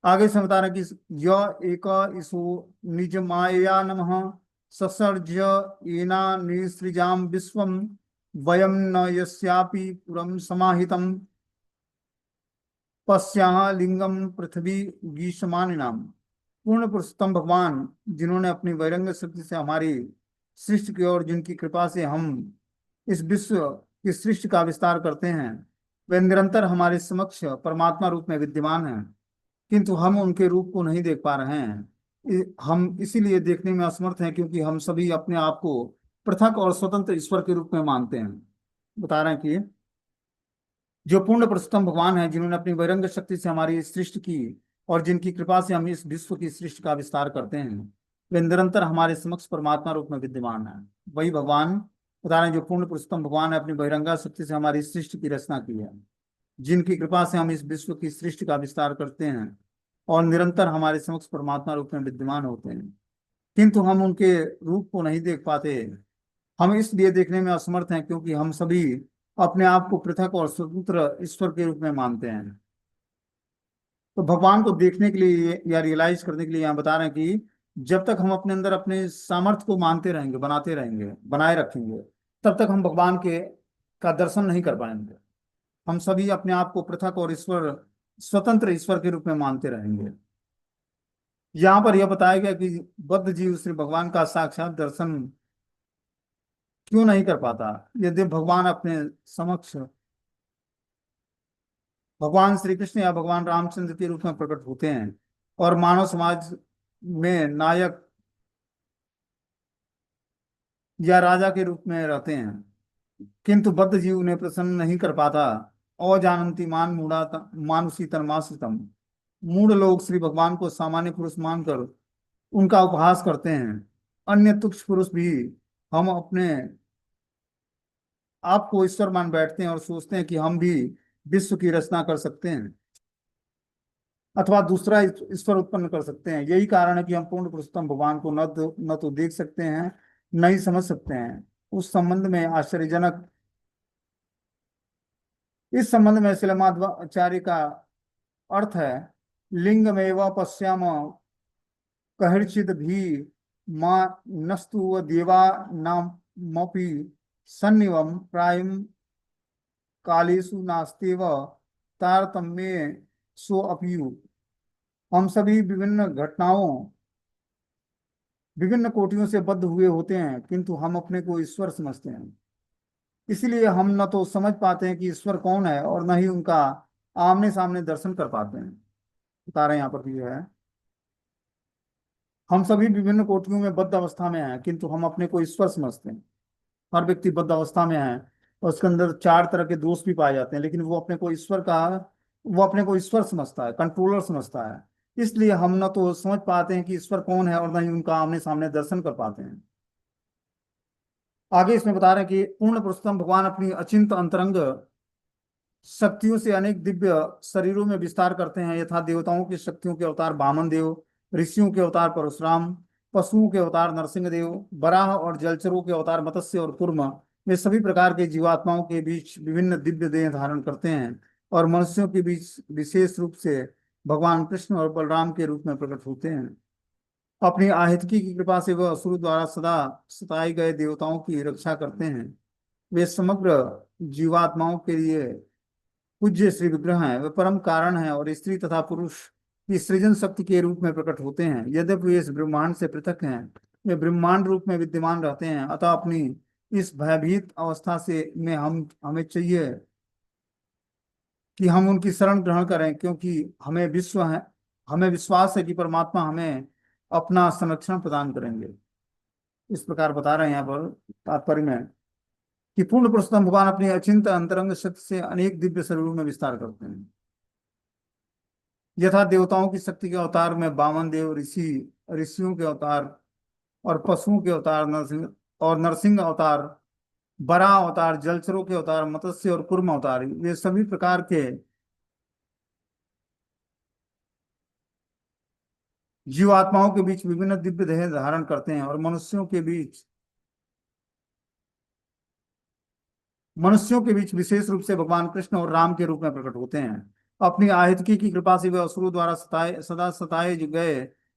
आगे से बता रहे कि य एक इसु निज माया नमः ससर्ज येना निसृजाम विश्वम वयम न यस्यापि पुरम समाहितम पश्या लिंगम पृथ्वी गीषमानिनाम। पूर्ण पुरुषोत्तम भगवान जिन्होंने अपनी बहिरंग शक्ति से हमारी सृष्टि की और जिनकी कृपा से हम इस विश्व की सृष्टि का विस्तार करते हैं, वे निरंतर हमारे समक्ष परमात्मा रूप में विद्यमान हैं, किंतु हम उनके रूप को नहीं देख पा रहे हैं। हम इसीलिए देखने में असमर्थ हैं क्योंकि हम सभी अपने आप को पृथक और स्वतंत्र ईश्वर के रूप में मानते हैं। बता रहे हैं कि जो पूर्ण पुरुषोत्तम भगवान है जिन्होंने अपनी बहिरंग शक्ति से हमारी सृष्टि की और जिनकी कृपा से हम इस विश्व की सृष्टि का विस्तार करते हैं, वे निरंतर हमारे समक्ष परमात्मा रूप में विद्यमान है। वही भगवान बता रहे हैं जो पूर्ण पुरुषोत्तम भगवान है, अपनी बहिरंगा शक्ति से हमारी सृष्टि की रचना की है, जिनकी कृपा से हम इस विश्व की सृष्टि का विस्तार करते हैं और निरंतर हमारे समक्ष परमात्मा रूप में विद्यमान होते हैं, किंतु हम उनके रूप को नहीं देख पाते। हम इसलिए देखने में असमर्थ हैं क्योंकि हम सभी अपने आप को पृथक और स्वतंत्र ईश्वर के रूप में मानते हैं। तो भगवान को देखने के लिए या रियलाइज करने के लिए यहाँ बता रहे हैं कि जब तक हम अपने अंदर अपने सामर्थ्य को मानते रहेंगे, बनाते रहेंगे, बनाए रखेंगे, तब तक हम भगवान के का दर्शन नहीं कर पाएंगे। हम सभी अपने आप को पृथक और स्वतंत्र ईश्वर के रूप में मानते रहेंगे। यहाँ पर यह बताया गया कि बद्ध जीव श्री भगवान का साक्षात दर्शन क्यों नहीं कर पाता, यदि भगवान अपने समक्ष भगवान श्री कृष्ण या भगवान रामचंद्र के रूप में प्रकट होते हैं और मानव समाज में नायक या राजा के रूप में रहते हैं, किंतु बद्ध जीव उन्हें प्रसन्न नहीं कर पाता। अजानन्ति मान मूढ़ा मानुषी तन्माश्रितम। मूढ़ लोग श्री भगवान को सामान्य पुरुष मानकर उनका उपहास करते हैं। अन्य तुच्छ पुरुष भी हम अपने आप को ईश्वर मान बैठते हैं और सोचते हैं कि हम भी विश्व की रचना कर सकते हैं अथवा दूसरा ईश्वर उत्पन्न कर सकते हैं। यही कारण है कि हम पूर्ण पुरुषोत्तम भगवान को न तो देख सकते हैं, न ही समझ सकते हैं। उस संबंध में आश्चर्यजनक इस संबंध में श्रील माध्वाचार्य का अर्थ है, लिंगमेव पश्याम कहर्चिद भी मां नस्तु व देवा नामपि सन्निवम प्रायम कालेषु नास्तेव तारतम्ये सो अपियु। हम सभी विभिन्न घटनाओं विभिन्न कोटियों से बद्ध हुए होते हैं, किंतु हम अपने को ईश्वर समझते हैं। इसलिए हम न तो समझ पाते हैं कि ईश्वर कौन है और न ही उनका आमने सामने दर्शन कर पाते हैं। बता रहे हैं यहाँ पर भी है, हम सभी विभिन्न कोटियों में बद्ध अवस्था में हैं, किंतु हम अपने को ईश्वर समझते हैं। हर व्यक्ति बद्ध अवस्था में है और उसके अंदर चार तरह के दोष भी पाए जाते हैं, लेकिन वो अपने को ईश्वर समझता है, कंट्रोलर समझता है। इसलिए हम न तो समझ पाते हैं कि ईश्वर कौन है और न ही उनका आमने सामने दर्शन कर पाते हैं। आगे इसमें बता रहे हैं कि पूर्ण पुरुषोत्तम भगवान अपनी अचिंत अंतरंग शक्तियों से अनेक दिव्य शरीरों में विस्तार करते हैं, यथा देवताओं की शक्तियों के अवतार वामन देव, ऋषियों के अवतार परशुराम, पशुओं के अवतार नरसिंह देव, बराह और जलचरों के अवतार मत्स्य और कूर्म। वे सभी प्रकार के जीवात्माओं के बीच विभिन्न दिव्य देह धारण करते हैं और मनुष्यों के बीच विशेष रूप से भगवान कृष्ण और बलराम के रूप में प्रकट होते हैं। अपनी आहितकी की कृपा से वह असुर द्वारा सदा सताए गए देवताओं की रक्षा करते हैं। वे समग्र जीवात्माओं के लिए पूज्य श्री विग्रह हैं। वे परम कारण हैं और स्त्री तथा पुरुष की सृजन शक्ति के रूप में प्रकट होते हैं। यद्यपि वे इस ब्रह्मांड से पृथक हैं, वे ब्रह्मांड रूप में विद्यमान रहते हैं। अतः अपनी इस भयभीत अवस्था से में हमें चाहिए कि हम उनकी शरण ग्रहण करें, क्योंकि हमें विश्वास है कि परमात्मा हमें अपना संरक्षण प्रदान करेंगे। इस प्रकार बता रहे हैं यहाँ पर तात्पर्य में कि पूर्ण पुरुषोत्तम भगवान अपनी अचिंत अंतरंग शक्ति से अनेक दिव्य शरीरों में विस्तार करते हैं। यथा देवताओं की शक्ति के अवतार में वामन देव, ऋषियों के अवतार और पशुओं के अवतार नरसिंह अवतार, बराह अवतार, जलचरों के अवतार, मत्स्य और कूर्म अवतार, वे सभी प्रकार के जीवात्माओं के बीच विभिन्न दिव्य देह धारण करते हैं और मनुष्यों के बीच विशेष रूप से भगवान कृष्ण और राम के रूप में प्रकट होते हैं। अपनी आहितकी की कृपा से वे असुरों द्वारा सदा सताए गए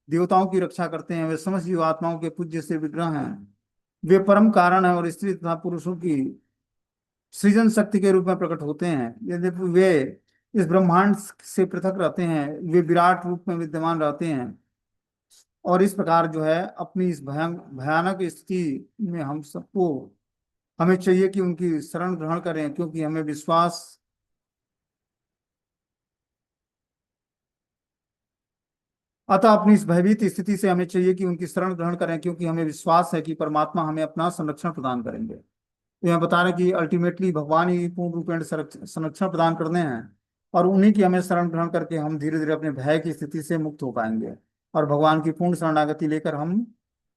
देवताओं की रक्षा करते हैं। वे समस्त जीवात्माओं के पूज्य से विग्रह हैं। वे परम कारण है और स्त्री तथा पुरुषों की सृजन शक्ति के रूप में प्रकट होते हैं। यद्यपि वे इस ब्रह्मांड से पृथक रहते हैं, वे विराट रूप में विद्यमान रहते हैं। और इस प्रकार जो है अपनी इस भयानक स्थिति में हमें चाहिए कि उनकी शरण ग्रहण करें, क्योंकि हमें विश्वास अतः अपनी इस भयभीत स्थिति से हमें चाहिए कि उनकी शरण ग्रहण करें, क्योंकि हमें विश्वास है कि परमात्मा हमें अपना संरक्षण प्रदान करेंगे। तो यहाँ बता रहे हैं कि अल्टीमेटली भगवान ही पूर्ण रूपेण संरक्षण प्रदान करने हैं और उन्हीं की हमें शरण ग्रहण करके हम धीरे धीरे अपने भय की स्थिति से मुक्त हो पाएंगे और भगवान की पूर्ण शरणागति लेकर हम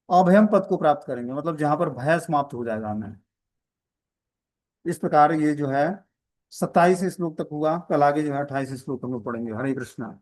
अभयम पद को प्राप्त करेंगे, मतलब जहां पर भय समाप्त हो जाएगा हमें। इस प्रकार ये जो है 27 श्लोक तक हुआ। कल आगे जो है 28 श्लोक हम लोग पढ़ेंगे। हरे कृष्णा।